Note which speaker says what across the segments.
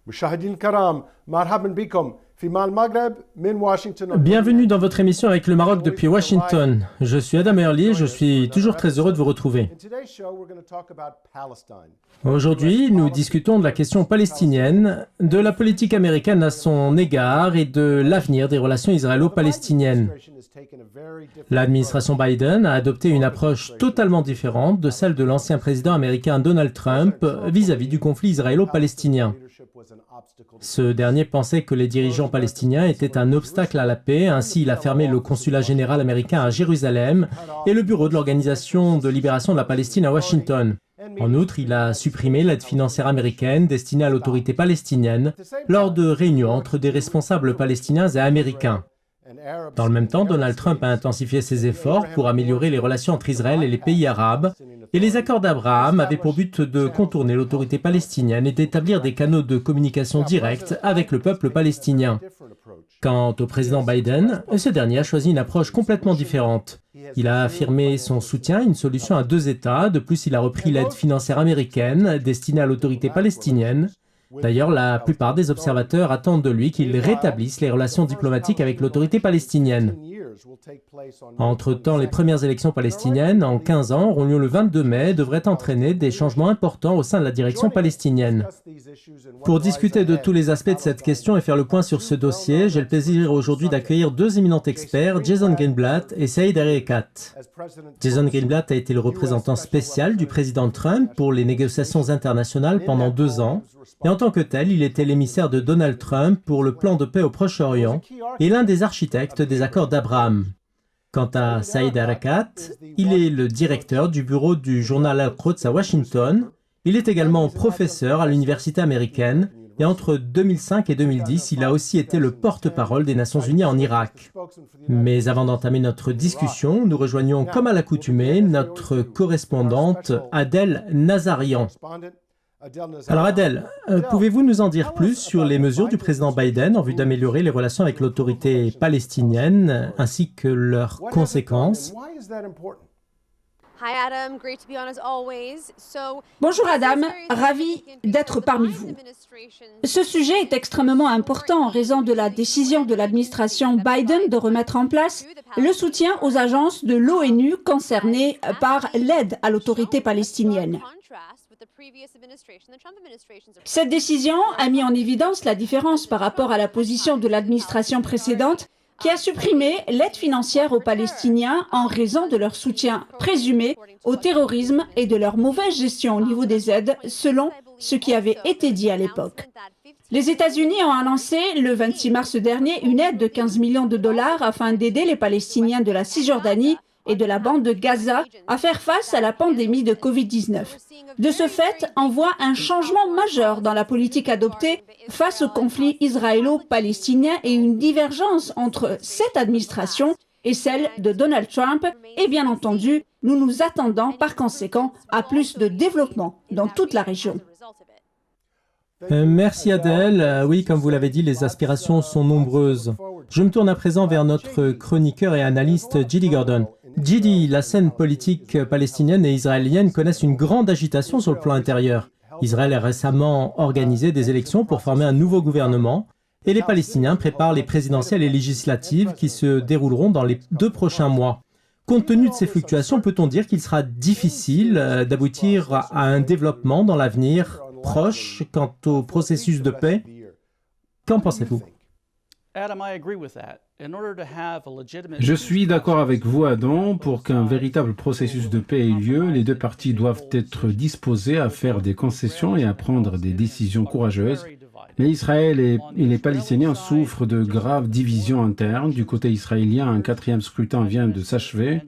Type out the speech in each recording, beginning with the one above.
Speaker 1: مشاهدين الكرام مرحبا بكم في المغرب من واشنطن.
Speaker 2: Bienvenue dans votre émission avec le Maroc depuis Washington. Je suis Adam Early et je suis toujours très heureux de vous retrouver. Aujourd'hui, nous discutons de la question palestinienne, de la politique américaine à son égard et de l'avenir des relations israélo-palestiniennes. L'administration Biden a adopté une approche totalement différente de celle de l'ancien président américain Donald Trump vis-à-vis du conflit israélo-palestinien. Ce dernier pensait que les dirigeants palestiniens étaient un obstacle à la paix, ainsi il a fermé le consulat général américain à Jérusalem et le bureau de l'Organisation de libération de la Palestine à Washington. En outre, il a supprimé l'aide financière américaine destinée à l'autorité palestinienne lors de réunions entre des responsables palestiniens et américains. Dans le même temps, Donald Trump a intensifié ses efforts pour améliorer les relations entre Israël et les pays arabes, et les accords d'Abraham avaient pour but de contourner l'autorité palestinienne et d'établir des canaux de communication directs avec le peuple palestinien. Quant au président Biden, ce dernier a choisi une approche complètement différente. Il a affirmé son soutien à une solution à deux États, de plus il a repris l'aide financière américaine destinée à l'autorité palestinienne. D'ailleurs, la plupart des observateurs attendent de lui qu'il rétablisse les relations diplomatiques avec l'autorité palestinienne. Entre-temps, les premières élections palestiniennes, en 15 ans, auront lieu le 22 mai et devraient entraîner des changements importants au sein de la direction palestinienne. Pour discuter de tous les aspects de cette question et faire le point sur ce dossier, j'ai le plaisir aujourd'hui d'accueillir deux éminents experts, Jason Greenblatt et Saïd Erekat. Jason Greenblatt a été le représentant spécial du président Trump pour les négociations internationales pendant 2 ans, et en tant que tel, il était l'émissaire de Donald Trump pour le plan de paix au Proche-Orient et l'un des architectes des accords d'Abraham. Quant à Saïd Erekat, il est le directeur du bureau du journal Al-Quds à Washington. Il est également professeur à l'université américaine et entre 2005 et 2010, il a aussi été le porte-parole des Nations Unies en Irak. Mais avant d'entamer notre discussion, nous rejoignons comme à l'accoutumée notre correspondante Adèle Nazarian. Alors Adèle, pouvez-vous nous en dire plus sur les mesures du président Biden en vue d'améliorer les relations avec l'autorité palestinienne ainsi que leurs conséquences?
Speaker 3: Bonjour Adam, ravi d'être parmi vous. Ce sujet est extrêmement important en raison de la décision de l'administration Biden de remettre en place le soutien aux agences de l'ONU concernées par l'aide à l'autorité palestinienne. Cette décision a mis en évidence la différence par rapport à la position de l'administration précédente qui a supprimé l'aide financière aux Palestiniens en raison de leur soutien présumé au terrorisme et de leur mauvaise gestion au niveau des aides, selon ce qui avait été dit à l'époque. Les États-Unis ont annoncé le 26 mars dernier une aide de 15 millions de dollars afin d'aider les Palestiniens de la Cisjordanie et de la bande de Gaza à faire face à la pandémie de Covid-19. De ce fait, on voit un changement majeur dans la politique adoptée face au conflit israélo-palestinien et une divergence entre cette administration et celle de Donald Trump. Et bien entendu, nous nous attendons par conséquent à plus de développement dans toute la région.
Speaker 2: Merci Adèle. Oui, comme vous l'avez dit, les aspirations sont nombreuses. Je me tourne à présent vers notre chroniqueur et analyste Gidi Gordon. Gidi, la scène politique palestinienne et israélienne connaissent une grande agitation sur le plan intérieur. Israël a récemment organisé des élections pour former un nouveau gouvernement et les Palestiniens préparent les présidentielles et législatives qui se dérouleront dans les 2 prochains mois. Compte tenu de ces fluctuations, peut-on dire qu'il sera difficile d'aboutir à un développement dans l'avenir proche quant au processus de paix? Qu'en pensez-vous?
Speaker 4: Je suis d'accord avec vous, Adam. Pour qu'un véritable processus de paix ait lieu, les deux parties doivent être disposées à faire des concessions et à prendre des décisions courageuses. Mais Israël et les Palestiniens souffrent de graves divisions internes. Du côté israélien, un 4e scrutin vient de s'achever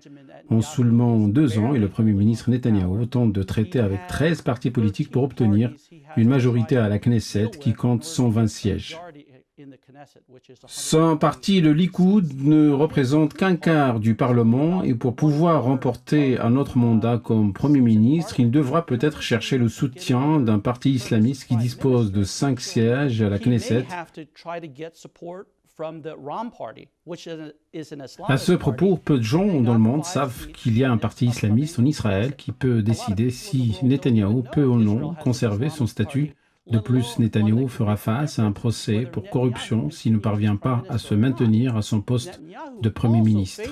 Speaker 4: en seulement 2 ans et le Premier ministre Netanyahou tente de traiter avec 13 partis politiques pour obtenir une majorité à la Knesset qui compte 120 sièges. Son parti, le Likoud, ne représente qu'un quart du Parlement et pour pouvoir remporter un autre mandat comme Premier ministre, il devra peut-être chercher le soutien d'un parti islamiste qui dispose de 5 sièges à la Knesset. À ce propos, peu de gens dans le monde savent qu'il y a un parti islamiste en Israël qui peut décider si Netanyahou peut ou non conserver son statut. De plus, Netanyahou fera face à un procès pour corruption s'il ne parvient pas à se maintenir à son poste de Premier ministre.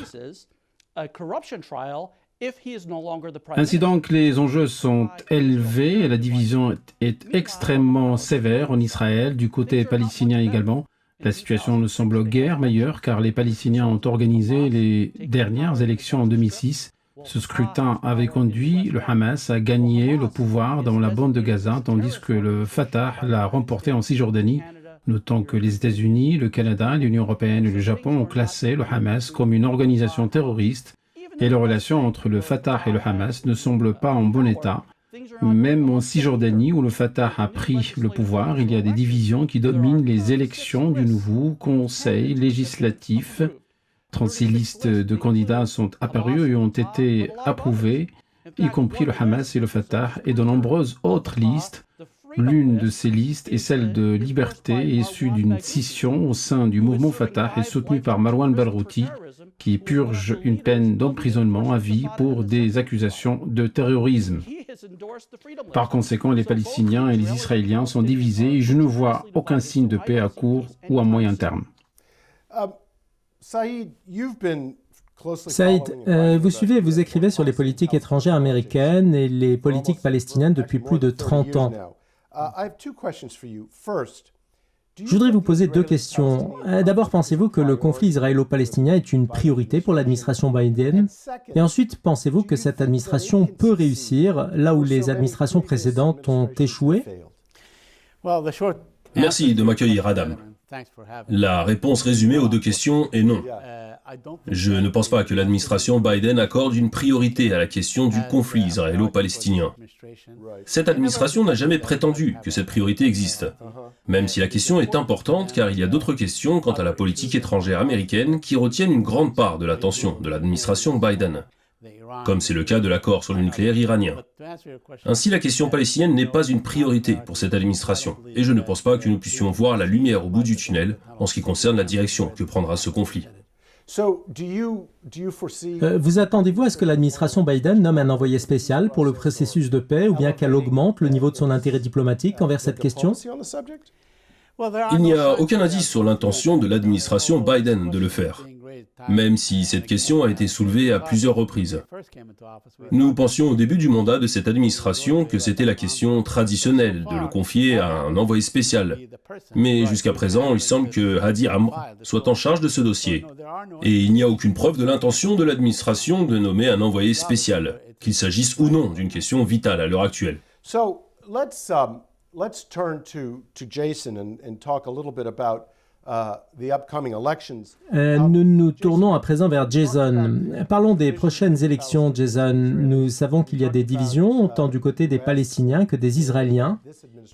Speaker 4: Ainsi donc, les enjeux sont élevés et la division est extrêmement sévère en Israël, du côté palestinien également. La situation ne semble guère meilleure car les Palestiniens ont organisé les dernières élections en 2006. Ce scrutin avait conduit le Hamas à gagner le pouvoir dans la bande de Gaza, tandis que le Fatah l'a remporté en Cisjordanie. Notons que les États-Unis, le Canada, l'Union européenne et le Japon ont classé le Hamas comme une organisation terroriste et les relations entre le Fatah et le Hamas ne semblent pas en bon état. Même en Cisjordanie, où le Fatah a pris le pouvoir, il y a des divisions qui dominent les élections du nouveau Conseil législatif. 36 listes de candidats sont apparues et ont été approuvées, y compris le Hamas et le Fatah, et de nombreuses autres listes. L'une de ces listes est celle de Liberté, issue d'une scission au sein du mouvement Fatah et soutenue par Marwan Barghouti, qui purge une peine d'emprisonnement à vie pour des accusations de terrorisme. Par conséquent, les Palestiniens et les Israéliens sont divisés et je ne vois aucun signe de paix à court ou à moyen terme.
Speaker 1: Saïd,
Speaker 2: vous suivez et vous écrivez sur les politiques étrangères américaines et les politiques palestiniennes depuis plus de 30 ans. Je voudrais vous poser deux questions. D'abord, pensez-vous que le conflit israélo-palestinien est une priorité pour l'administration Biden? Et ensuite, pensez-vous que cette administration peut réussir là où les administrations précédentes ont échoué?
Speaker 5: Merci de m'accueillir, Adam. La réponse résumée aux deux questions est non. Je ne pense pas que l'administration Biden accorde une priorité à la question du conflit israélo-palestinien. Cette administration n'a jamais prétendu que cette priorité existe, même si la question est importante car il y a d'autres questions quant à la politique étrangère américaine qui retiennent une grande part de l'attention de l'administration Biden, comme c'est le cas de l'accord sur le nucléaire iranien. Ainsi, la question palestinienne n'est pas une priorité pour cette administration, et je ne pense pas que nous puissions voir la lumière au bout du tunnel en ce qui concerne la direction que prendra ce conflit.
Speaker 2: Vous attendez-vous à ce que l'administration Biden nomme un envoyé spécial pour le processus de paix ou bien qu'elle augmente le niveau de son intérêt diplomatique envers cette question?
Speaker 5: Il n'y a aucun indice sur l'intention de l'administration Biden de le faire, même si cette question a été soulevée à plusieurs reprises. Nous pensions au début du mandat de cette administration que c'était la question traditionnelle de le confier à un envoyé spécial. Mais jusqu'à présent, il semble que Hadi Amr soit en charge de ce dossier. Et il n'y a aucune preuve de l'intention de l'administration de nommer un envoyé spécial, qu'il s'agisse ou non d'une question vitale à l'heure actuelle.
Speaker 1: Let's turn to Jason and talk a little bit about the upcoming elections.
Speaker 2: Nous nous tournons à présent vers Jason. Parlons des prochaines élections, Jason. Nous savons qu'il y a des divisions, tant du côté des Palestiniens que des Israéliens.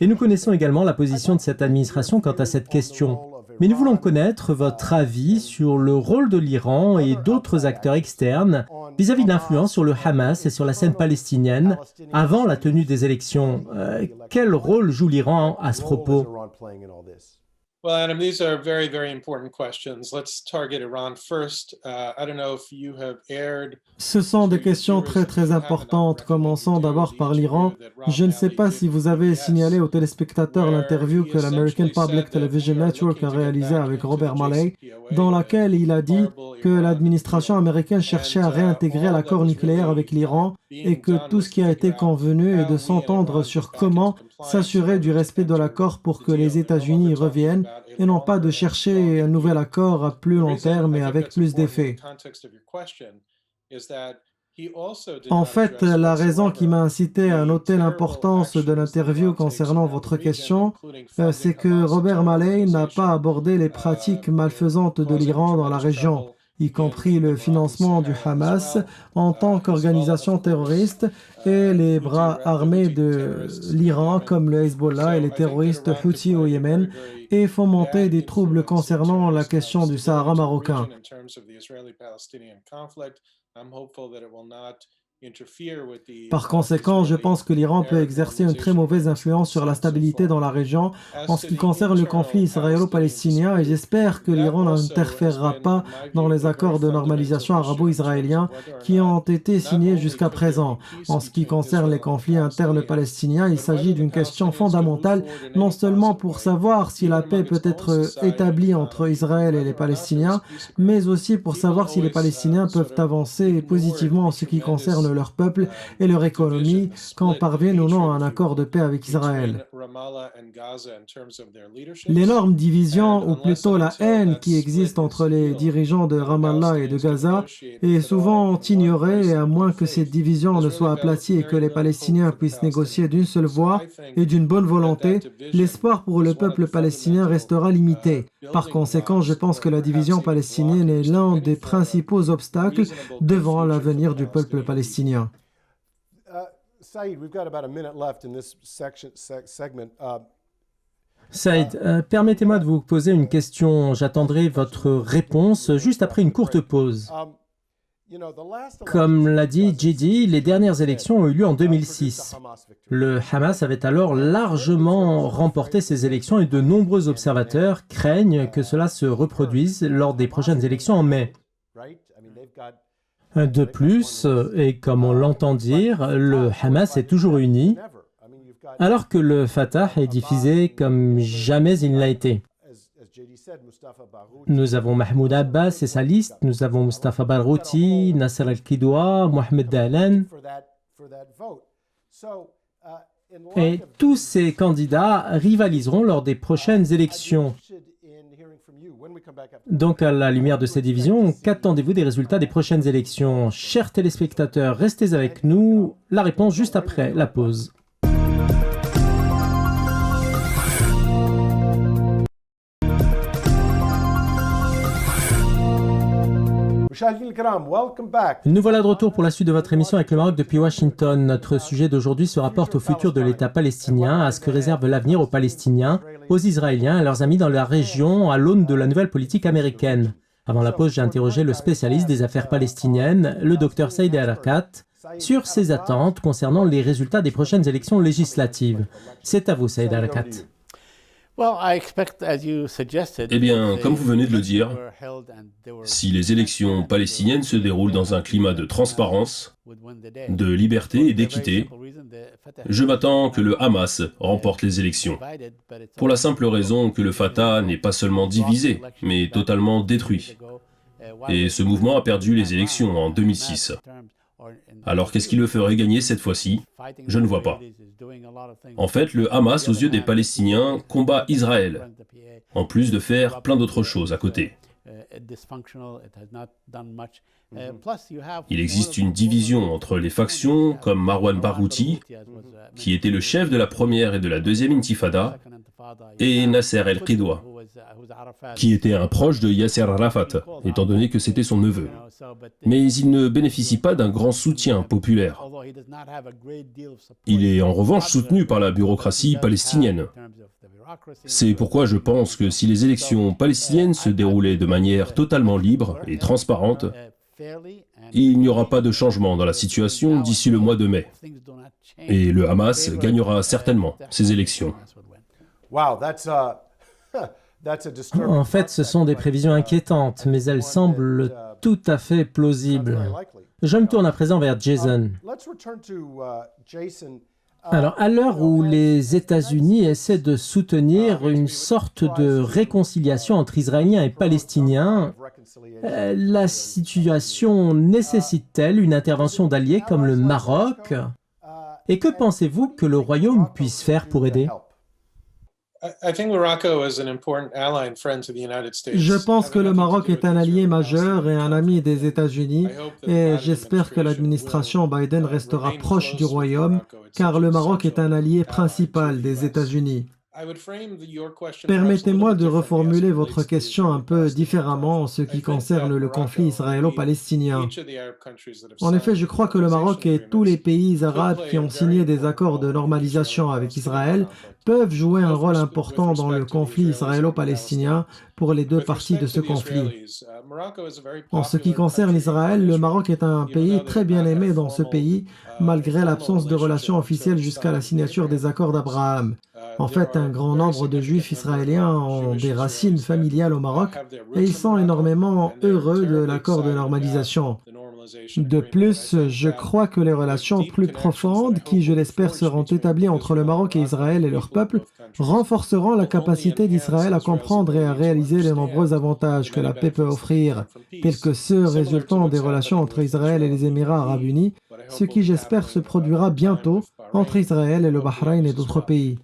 Speaker 2: Et nous connaissons également la position de cette administration quant à cette question. Mais nous voulons connaître votre avis sur le rôle de l'Iran et d'autres acteurs externes vis-à-vis de l'influence sur le Hamas et sur la scène palestinienne avant la tenue des élections. Quel rôle joue l'Iran à ce propos?
Speaker 6: Well, Adam, these are very, very important questions. Let's target Iran first. I don't know if you have aired.
Speaker 7: Ce sont des questions très très importantes. Commençons d'abord par l'Iran. Je ne sais pas si vous avez signalé aux téléspectateurs l'interview que l'American Public Television Network a réalisée avec Robert Malley, dans laquelle il a dit que l'administration américaine cherchait à réintégrer l'accord nucléaire avec l'Iran et que tout ce qui a été convenu est de s'entendre sur comment s'assurer du respect de l'accord pour que les États-Unis y reviennent et non pas de chercher un nouvel accord à plus long terme et avec plus d'effets. En fait, la raison qui m'a incité à noter l'importance de l'interview concernant votre question, c'est que Robert Malley n'a pas abordé les pratiques malfaisantes de l'Iran dans la région, y compris le financement du Hamas en tant qu'organisation terroriste et les bras armés de l'Iran comme le Hezbollah et les terroristes Houthis au Yémen et fomenter des troubles concernant la question du Sahara marocain. Par conséquent, je pense que l'Iran peut exercer une très mauvaise influence sur la stabilité dans la région en ce qui concerne le conflit israélo-palestinien et j'espère que l'Iran n'interférera pas dans les accords de normalisation arabo-israéliens qui ont été signés jusqu'à présent. En ce qui concerne les conflits internes palestiniens, il s'agit d'une question fondamentale, non seulement pour savoir si la paix peut être établie entre Israël et les Palestiniens, mais aussi pour savoir si les Palestiniens peuvent avancer positivement en ce qui concerne leur peuple et leur économie, qu'on parvienne ou non à un accord de paix avec Israël. L'énorme division, ou plutôt la haine qui existe entre les dirigeants de Ramallah et de Gaza, est souvent ignorée et à moins que cette division ne soit aplatie et que les Palestiniens puissent négocier d'une seule voix et d'une bonne volonté, l'espoir pour le peuple palestinien restera limité. Par conséquent, je pense que la division palestinienne est l'un des principaux obstacles devant l'avenir du peuple palestinien.
Speaker 1: Saïd, we've got about a minute left in this segment.
Speaker 2: Saïd, permettez-moi de vous poser une question. J'attendrai votre réponse juste après une courte pause. Comme l'a dit Gidi, les dernières élections ont eu lieu en 2006. Le Hamas avait alors largement remporté ces élections et de nombreux observateurs craignent que cela se reproduise lors des prochaines élections en mai. De plus, et comme on l'entend dire, le Hamas est toujours uni, alors que le Fatah est divisé comme jamais il ne l'a été. Nous avons Mahmoud Abbas et sa liste, nous avons Mustafa Barghouti, Nasser al-Kidwa, Mohamed Dahlan. Et tous ces candidats rivaliseront lors des prochaines élections. Donc, à la lumière de ces divisions, qu'attendez-vous des résultats des prochaines élections? Chers téléspectateurs, restez avec nous. La réponse juste après la pause. Nous voilà de retour pour la suite de votre émission avec le Maroc depuis Washington. Notre sujet d'aujourd'hui se rapporte au futur de l'État palestinien, à ce que réserve l'avenir aux Palestiniens, aux Israéliens et à leurs amis dans la région à l'aune de la nouvelle politique américaine. Avant la pause, j'ai interrogé le spécialiste des affaires palestiniennes, le Dr Saïd El-Arikat, sur ses attentes concernant les résultats des prochaines élections législatives. C'est à vous, Saïd El-Arikat.
Speaker 5: Eh bien, comme vous venez de le dire, si les élections palestiniennes se déroulent dans un climat de transparence, de liberté et d'équité, je m'attends que le Hamas remporte les élections. Pour la simple raison que le Fatah n'est pas seulement divisé, mais totalement détruit. Et ce mouvement a perdu les élections en 2006. Alors qu'est-ce qui le ferait gagner cette fois-ci? Je ne vois pas. En fait, le Hamas, aux yeux des Palestiniens, combat Israël, en plus de faire plein d'autres choses à côté. Il existe une division entre les factions comme Marwan Barghouti, qui était le chef de la première et de la deuxième intifada, et Nasser el-Kidwa, qui était un proche de Yasser Arafat, étant donné que c'était son neveu. Mais il ne bénéficie pas d'un grand soutien populaire. Il est en revanche soutenu par la bureaucratie palestinienne. C'est pourquoi je pense que si les élections palestiniennes se déroulaient de manière totalement libre et transparente, il n'y aura pas de changement dans la situation d'ici le mois de mai. Et le Hamas gagnera certainement ces élections.
Speaker 2: En fait, ce sont des prévisions inquiétantes, mais elles semblent tout à fait plausibles. Je me tourne à présent vers Jason. Alors, à l'heure où les États-Unis essaient de soutenir une sorte de réconciliation entre Israéliens et Palestiniens, la situation nécessite-t-elle une intervention d'alliés comme le Maroc? Et que pensez-vous que le Royaume puisse faire pour aider?
Speaker 7: Je pense que le Maroc est un allié majeur et un ami des États-Unis et j'espère que l'administration Biden restera proche du Royaume car le Maroc est un allié principal des États-Unis. Permettez-moi de reformuler votre question un peu différemment en ce qui concerne le conflit israélo-palestinien. En effet, je crois que le Maroc et tous les pays arabes qui ont signé des accords de normalisation avec Israël peuvent jouer un rôle important dans le conflit israélo-palestinien pour les deux parties de ce conflit. En ce qui concerne Israël, le Maroc est un pays très bien aimé dans ce pays, malgré l'absence de relations officielles jusqu'à la signature des accords d'Abraham. En fait, un grand nombre de Juifs israéliens ont des racines familiales au Maroc et ils sont énormément heureux de l'accord de normalisation. De plus, je crois que les relations plus profondes, qui je l'espère seront établies entre le Maroc et Israël et leur peuple, renforceront la capacité d'Israël à comprendre et à réaliser les nombreux avantages que la paix peut offrir, tels que ceux résultant des relations entre Israël et les Émirats arabes unis, ce qui j'espère se produira bientôt entre Israël et le Bahreïn et d'autres pays.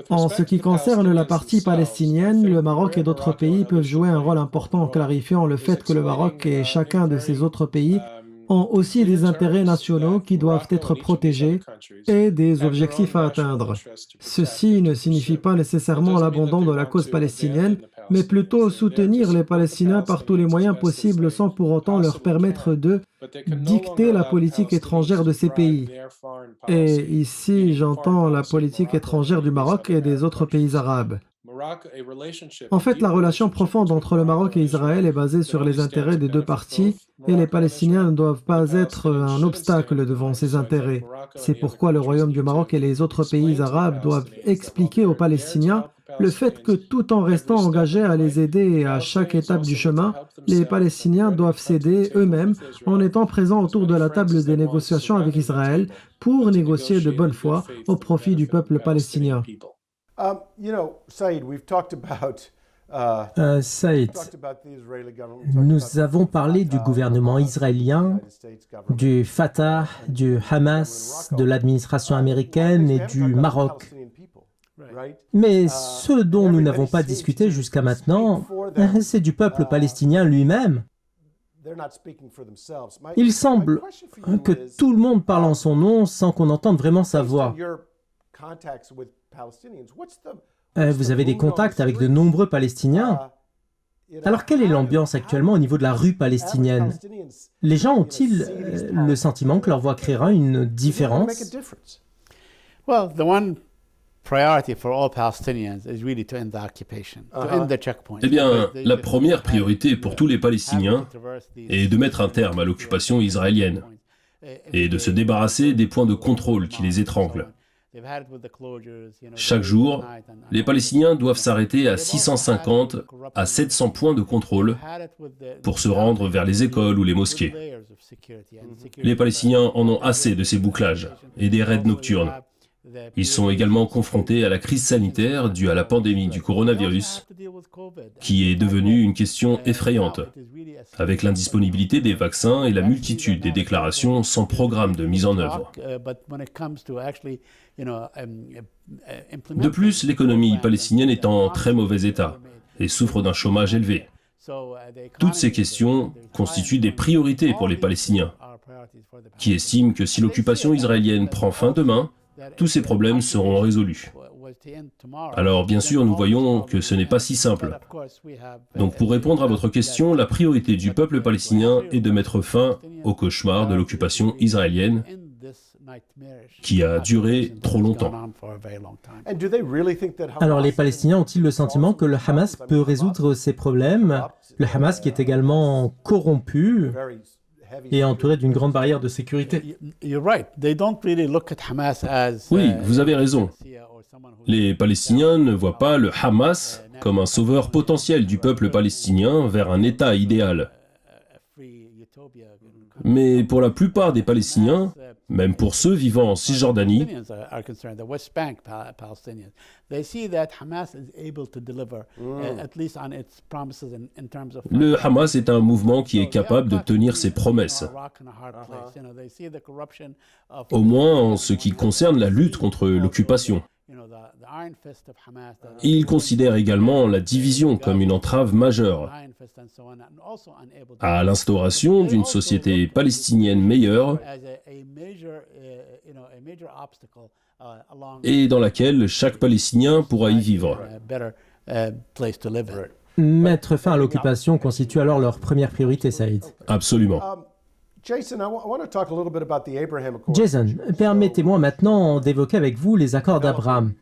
Speaker 7: En ce qui concerne la partie palestinienne, le Maroc et d'autres pays peuvent jouer un rôle important en clarifiant le fait que le Maroc et chacun de ces autres pays ont aussi des intérêts nationaux qui doivent être protégés et des objectifs à atteindre. Ceci ne signifie pas nécessairement l'abandon de la cause palestinienne, mais plutôt soutenir les Palestiniens par tous les moyens possibles sans pour autant leur permettre de dicter la politique étrangère de ces pays. Et ici, j'entends la politique étrangère du Maroc et des autres pays arabes. En fait, la relation profonde entre le Maroc et Israël est basée sur les intérêts des deux parties et les Palestiniens ne doivent pas être un obstacle devant ces intérêts. C'est pourquoi le Royaume du Maroc et les autres pays arabes doivent expliquer aux Palestiniens le fait que tout en restant engagés à les aider à chaque étape du chemin, les Palestiniens doivent s'aider eux-mêmes en étant présents autour de la table des négociations avec Israël pour négocier de bonne foi au profit du peuple palestinien.
Speaker 1: Saïd, we've talked about
Speaker 2: Saïd, nous avons parlé du gouvernement israélien, du Fatah, du Hamas, de l'administration américaine et du Maroc. Mais ce dont nous n'avons pas discuté jusqu'à maintenant, c'est du peuple palestinien lui-même. Il semble que tout le monde parle en son nom sans qu'on entende vraiment sa voix. Vous avez des contacts avec de nombreux Palestiniens. Alors, quelle est l'ambiance actuellement au niveau de la rue palestinienne? Les gens ont-ils le sentiment que leur voix créera une différence?
Speaker 5: Eh bien, la première priorité pour tous les Palestiniens est de mettre un terme à l'occupation israélienne et de se débarrasser des points de contrôle qui les étranglent. Chaque jour, les Palestiniens doivent s'arrêter à 650 à 700 points de contrôle pour se rendre vers les écoles ou les mosquées. Les Palestiniens en ont assez de ces bouclages et des raids nocturnes. Ils sont également confrontés à la crise sanitaire due à la pandémie du coronavirus, qui est devenue une question effrayante, avec l'indisponibilité des vaccins et la multitude des déclarations sans programme de mise en œuvre. De plus, l'économie palestinienne est en très mauvais état et souffre d'un chômage élevé. Toutes ces questions constituent des priorités pour les Palestiniens, qui estiment que si l'occupation israélienne prend fin demain, tous ces problèmes seront résolus. Alors, bien sûr, nous voyons que ce n'est pas si simple. Donc, pour répondre à votre question, la priorité du peuple palestinien est de mettre fin au cauchemar de l'occupation israélienne qui a duré trop longtemps.
Speaker 2: Alors, les Palestiniens ont-ils le sentiment que le Hamas peut résoudre ces problèmes? Le Hamas qui est également corrompu et entouré d'une grande barrière de sécurité.
Speaker 5: Oui, vous avez raison. Les Palestiniens ne voient pas le Hamas comme un sauveur potentiel du peuple palestinien vers un État idéal. Mais pour la plupart des Palestiniens, même pour ceux vivant en Cisjordanie, le Hamas est un mouvement qui est capable de tenir ses promesses. Au moins en ce qui concerne la lutte contre l'occupation. Il considère également la division comme une entrave majeure à l'instauration d'une société palestinienne meilleure et dans laquelle chaque Palestinien pourra y vivre.
Speaker 2: Mettre fin à l'occupation constitue alors leur première priorité, Saïd.
Speaker 5: Absolument.
Speaker 2: Jason, permettez-moi maintenant d'évoquer avec vous les accords d'Abraham.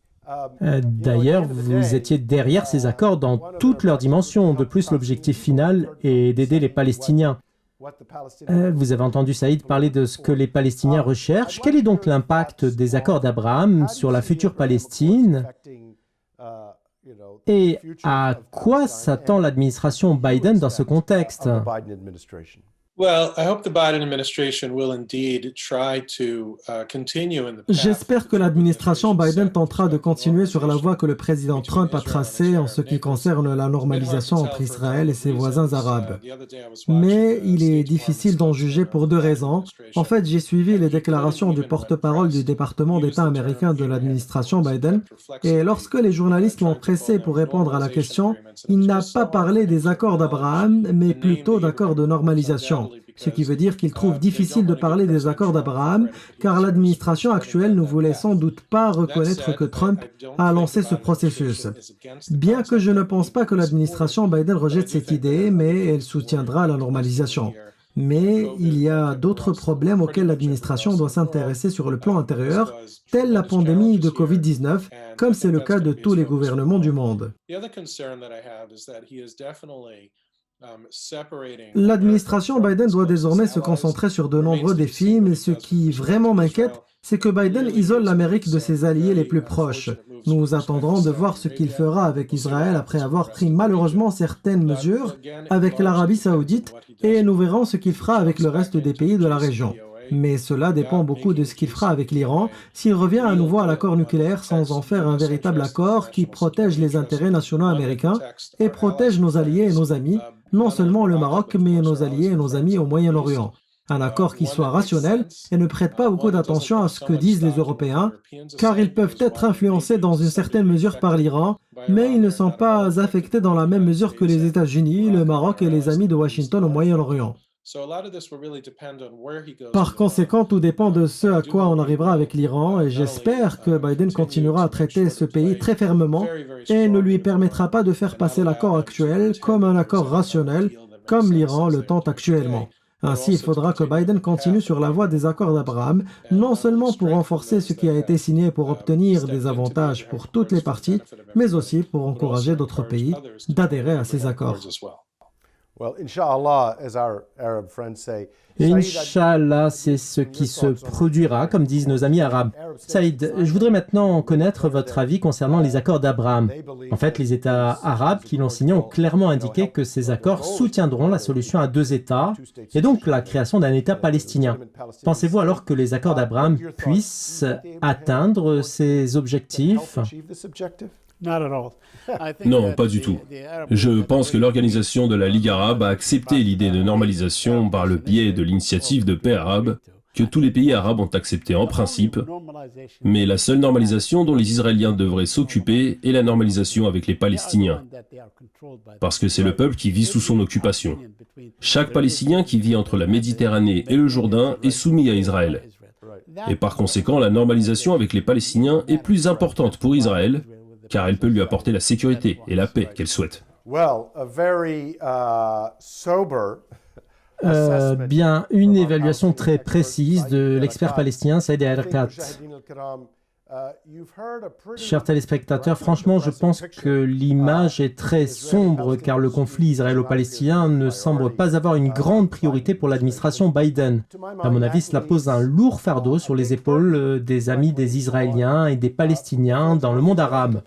Speaker 2: D'ailleurs, vous étiez derrière ces accords dans toutes leurs dimensions. De plus, l'objectif final est d'aider les Palestiniens. Vous avez entendu Saïd parler de ce que les Palestiniens recherchent. Quel est donc l'impact des accords d'Abraham sur la future Palestine? Et à quoi s'attend l'administration Biden dans ce contexte?
Speaker 7: J'espère que l'administration Biden tentera de continuer sur la voie que le président Trump a tracée en ce qui concerne la normalisation entre Israël et ses voisins arabes. Mais il est difficile d'en juger pour deux raisons. En fait, j'ai suivi les déclarations du porte-parole du département d'État américain de l'administration Biden, et lorsque les journalistes l'ont pressé pour répondre à la question, il n'a pas parlé des accords d'Abraham, mais plutôt d'accords de normalisation. Ce qui veut dire qu'il trouve difficile de parler des accords d'Abraham, car l'administration actuelle ne voulait sans doute pas reconnaître que Trump a lancé ce processus. Bien que je ne pense pas que l'administration Biden rejette cette idée, mais elle soutiendra la normalisation. Mais il y a d'autres problèmes auxquels l'administration doit s'intéresser sur le plan intérieur, telle la pandémie de COVID-19, comme c'est le cas de tous les gouvernements du monde. L'administration Biden doit désormais se concentrer sur de nombreux défis, mais ce qui vraiment m'inquiète, c'est que Biden isole l'Amérique de ses alliés les plus proches. Nous attendrons de voir ce qu'il fera avec Israël après avoir pris malheureusement certaines mesures avec l'Arabie saoudite, et nous verrons ce qu'il fera avec le reste des pays de la région. Mais cela dépend beaucoup de ce qu'il fera avec l'Iran, s'il revient à nouveau à l'accord nucléaire sans en faire un véritable accord qui protège les intérêts nationaux américains et protège nos alliés et nos amis, non seulement le Maroc, mais nos alliés et nos amis au Moyen-Orient. Un accord qui soit rationnel et ne prête pas beaucoup d'attention à ce que disent les Européens, car ils peuvent être influencés dans une certaine mesure par l'Iran, mais ils ne sont pas affectés dans la même mesure que les États-Unis, le Maroc et les amis de Washington au Moyen-Orient. Par conséquent, tout dépend de ce à quoi on arrivera avec l'Iran, et j'espère que Biden continuera à traiter ce pays très fermement et ne lui permettra pas de faire passer l'accord actuel comme un accord rationnel, comme l'Iran le tente actuellement. Ainsi, il faudra que Biden continue sur la voie des accords d'Abraham, non seulement pour renforcer ce qui a été signé pour obtenir des avantages pour toutes les parties, mais aussi pour encourager d'autres pays d'adhérer à ces accords.
Speaker 2: Inch'Allah, c'est ce qui se produira, comme disent nos amis arabes. Saïd, je voudrais maintenant connaître votre avis concernant les accords d'Abraham. En fait, les États arabes qui l'ont signé ont clairement indiqué que ces accords soutiendront la solution à deux États et donc la création d'un État palestinien. Pensez-vous alors que les accords d'Abraham puissent atteindre ces objectifs ?
Speaker 5: Non, pas du tout. Je pense que l'organisation de la Ligue arabe a accepté l'idée de normalisation par le biais de l'initiative de paix arabe, que tous les pays arabes ont accepté en principe, mais la seule normalisation dont les Israéliens devraient s'occuper est la normalisation avec les Palestiniens, parce que c'est le peuple qui vit sous son occupation. Chaque Palestinien qui vit entre la Méditerranée et le Jourdain est soumis à Israël. Et par conséquent, la normalisation avec les Palestiniens est plus importante pour Israël, car elle peut lui apporter la sécurité et la paix qu'elle souhaite.
Speaker 2: Bien, une évaluation très précise de l'expert palestinien Saïd El-Arikat. Chers téléspectateurs, franchement, je pense que l'image est très sombre car le conflit israélo-palestinien ne semble pas avoir une grande priorité pour l'administration Biden. À mon avis, cela pose un lourd fardeau sur les épaules des amis des Israéliens et des Palestiniens dans le monde arabe.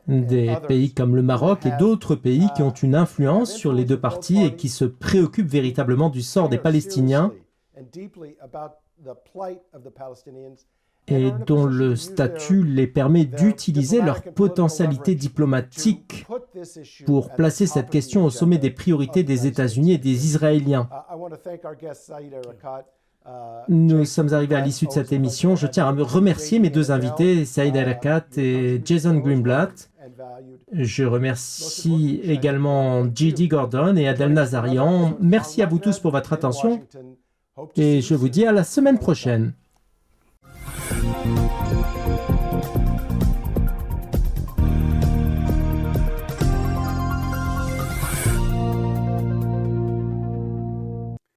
Speaker 2: Des pays comme le Maroc et d'autres pays qui ont une influence sur les deux parties et qui se préoccupent véritablement du sort des Palestiniens et dont le statut les permet d'utiliser leur potentialité diplomatique pour placer cette question au sommet des priorités des États-Unis et des Israéliens. Nous sommes arrivés à l'issue de cette émission. Je tiens à me remercier mes deux invités, Saïd El-Arikat et Jason Greenblatt. Je remercie également J.D. Gordon et Adel Nazarian. Merci à vous tous pour votre attention. Et je vous dis à la semaine prochaine.